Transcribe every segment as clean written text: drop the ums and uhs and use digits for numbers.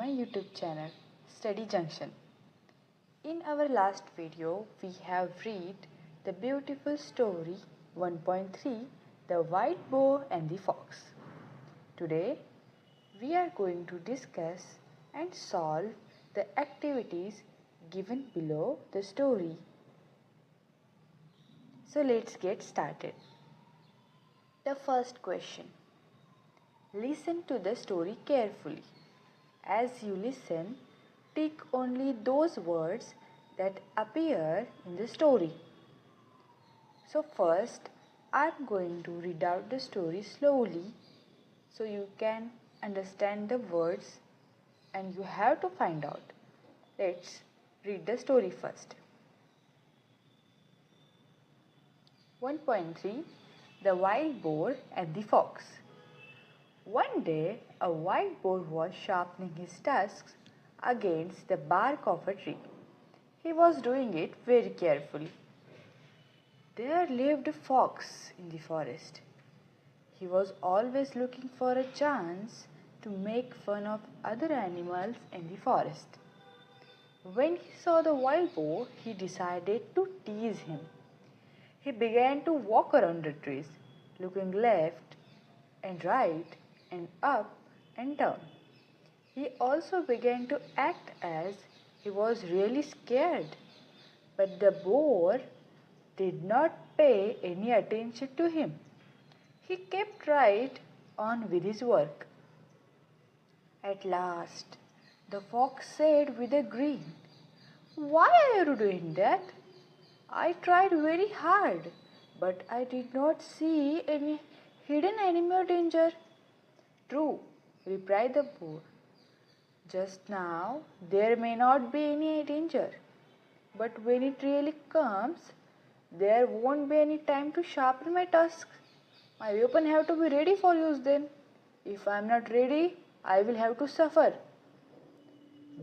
my YouTube channel Study Junction. In our last video, we have read the beautiful story 1.3 The Wild Boar and the Fox. Today, we are going to discuss and solve the activities given below the story. So let's get started. The first question. Listen to the story carefully. As you listen, tick only those words that appear in the story. So first, I'm going to read out the story slowly so you can understand the words and you have to find out. Let's read the story first. 1.3 The Wild Boar and the Fox. One day, a wild boar was sharpening his tusks against the bark of a tree. He was doing it very carefully. There lived a fox in the forest. He was always looking for a chance to make fun of other animals in the forest. When he saw the wild boar, he decided to tease him. He began to walk around the trees, looking left and right and up and down. He also began to act as he was really scared. But the boar did not pay any attention to him. He kept right on with his work. At last, the fox said with a grin, "Why are you doing that? I tried very hard, but I did not see any hidden enemy or danger." "True," replied the boar. "Just now there may not be any danger, but when it really comes, there won't be any time to sharpen my tusks. My weapon have to be ready for use then. If I am not ready, I will have to suffer."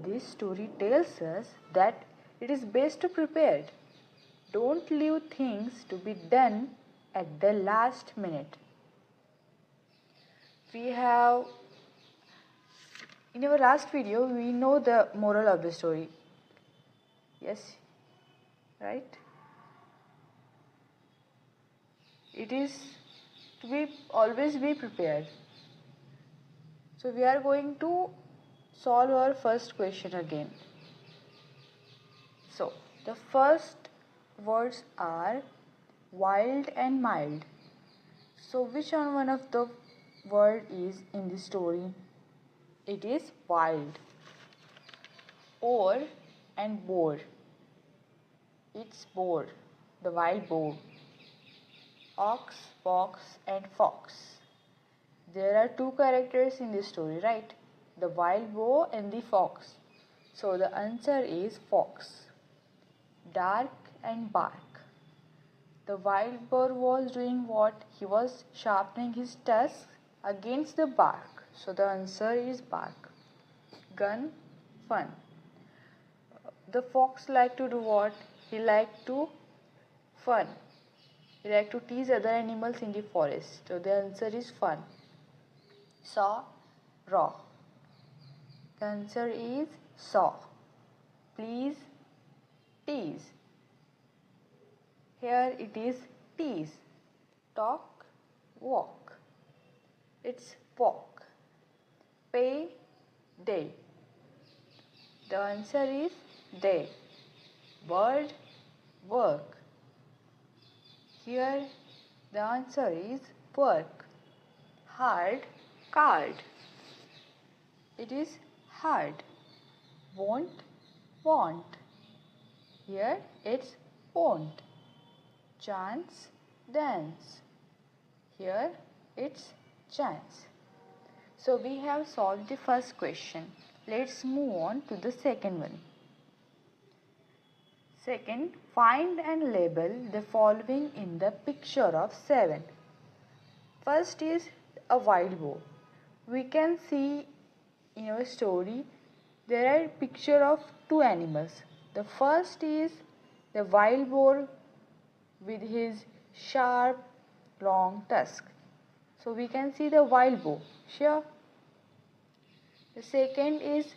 This story tells us that it is best to prepare. Don't leave things to be done at the last minute. In our last video, we know the moral of the story. Yes, right? It is to always be prepared. So we are going to solve our first question again. So the first words are wild and mild. So which one of the word is in the story? It is wild. Or and boar. It's boar, the wild boar. Ox, fox and fox. There are two characters in this story, right? The wild boar and the fox. So the answer is fox. Dark and bark. The wild boar was doing what? He was sharpening his tusks against the bark. So the answer is bark. Gun, fun. The fox liked to do what? He liked to fun. He liked to tease other animals in the forest. So the answer is fun. Saw, raw. The answer is saw. Please, tease. Here it is tease. Talk, walk. It's walk. Pay, day. The answer is day. Bird, work. Here the answer is work. Hard, card. It is hard. Won't, want. Here it's won't. Chance, dance. Here it's chance. So we have solved the first question. Let's move on to the second one. Second, find and label the following in the picture of 7. First is a wild boar. We can see in our story there are picture of two animals. The first is the wild boar with his sharp long tusk. So we can see the wild boar. Sure. The second is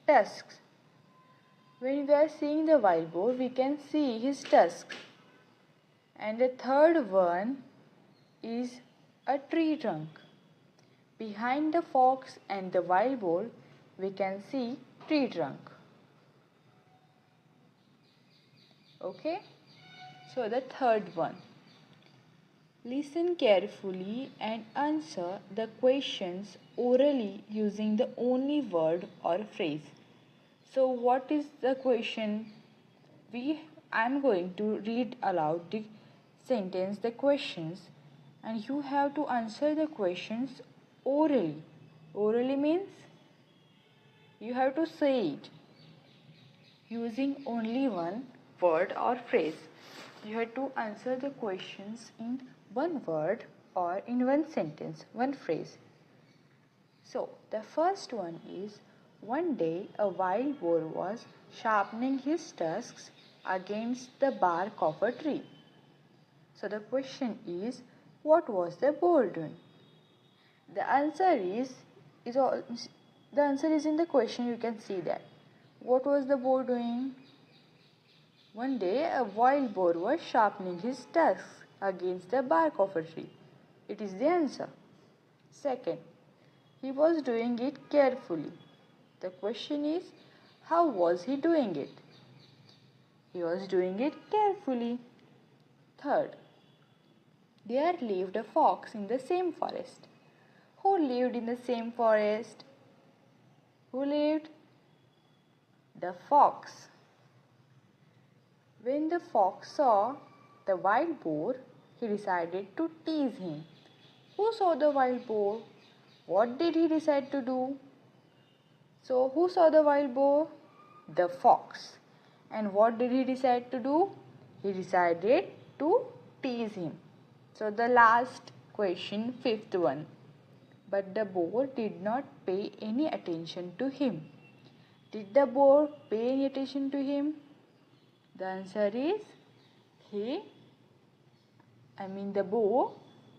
tusks. When we are seeing the wild boar, we can see his tusks. And the third one is a tree trunk. Behind the fox and the wild boar, we can see tree trunk. Okay? So the third one. Listen carefully and answer the questions orally using the only word or phrase. So what is the question? I am going to read aloud the sentence, the questions, and you have to answer the questions orally. Orally means you have to say it using only one word or phrase. You have to answer the questions in one word or in one sentence, one phrase. So, the first one is, one day a wild boar was sharpening his tusks against the bark of a tree. So, the question is, what was the boar doing? The answer is in the question. You can see that. What was the boar doing? One day a wild boar was sharpening his tusks against the bark of a tree. It is the answer. Second, he was doing it carefully. The question is, how was he doing it? He was doing it carefully. Third, there lived a fox in the same forest. Who lived in the same forest? Who lived? The fox. When the fox saw the wild boar, he decided to tease him. Who saw the wild boar? What did he decide to do? So, who saw the wild boar? The fox. And what did he decide to do? He decided to tease him. So, the last question, fifth one. But the boar did not pay any attention to him. Did the boar pay any attention to him? The answer is the boar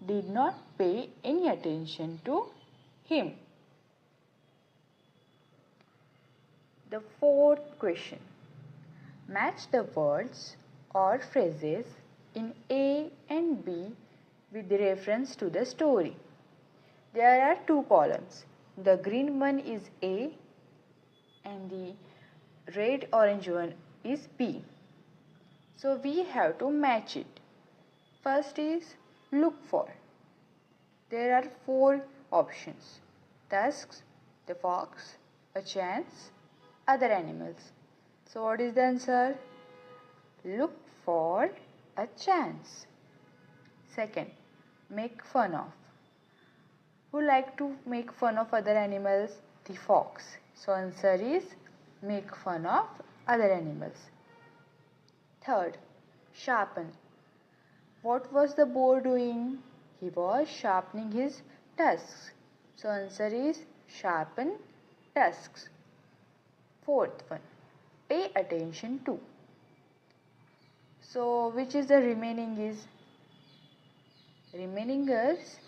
did not pay any attention to him. The fourth question. Match the words or phrases in A and B with reference to the story. There are two columns. The green one is A and the red orange one is B. So we have to match it. First is look for. There are four options: tusks, the fox, a chance, other animals. So what is the answer? Look for a chance. Second, make fun of. Who like to make fun of other animals? The fox. So answer is make fun of other animals. Third, sharpen. What was the boar doing? He was sharpening his tusks. So answer is sharpen tusks. Fourth one, pay attention to. So which is the remaining is? Remaining is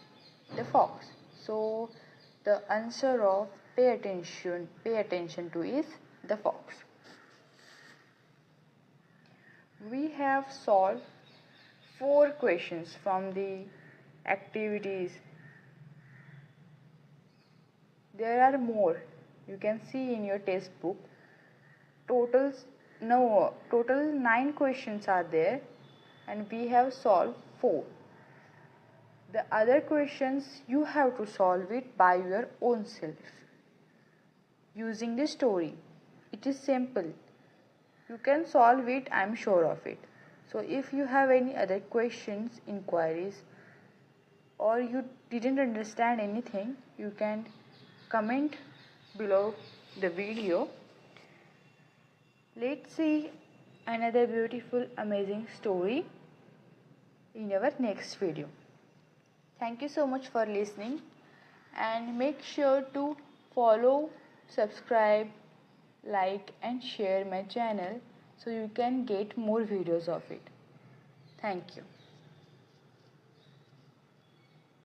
the fox. So the answer of pay attention to is the fox. We have solved 4 questions from the activities. There are more. You can see in your textbook. Total 9 questions are there, and we have solved 4. The other questions you have to solve it by your own self using the story. It is simple. You can solve it, I am sure of it. So if you have any other questions, inquiries, or you didn't understand anything, you can comment below the video. Let's see another beautiful, amazing story in our next video. Thank you so much for listening, and make sure to follow, subscribe, like and share my channel so you can get more videos of it. Thank you.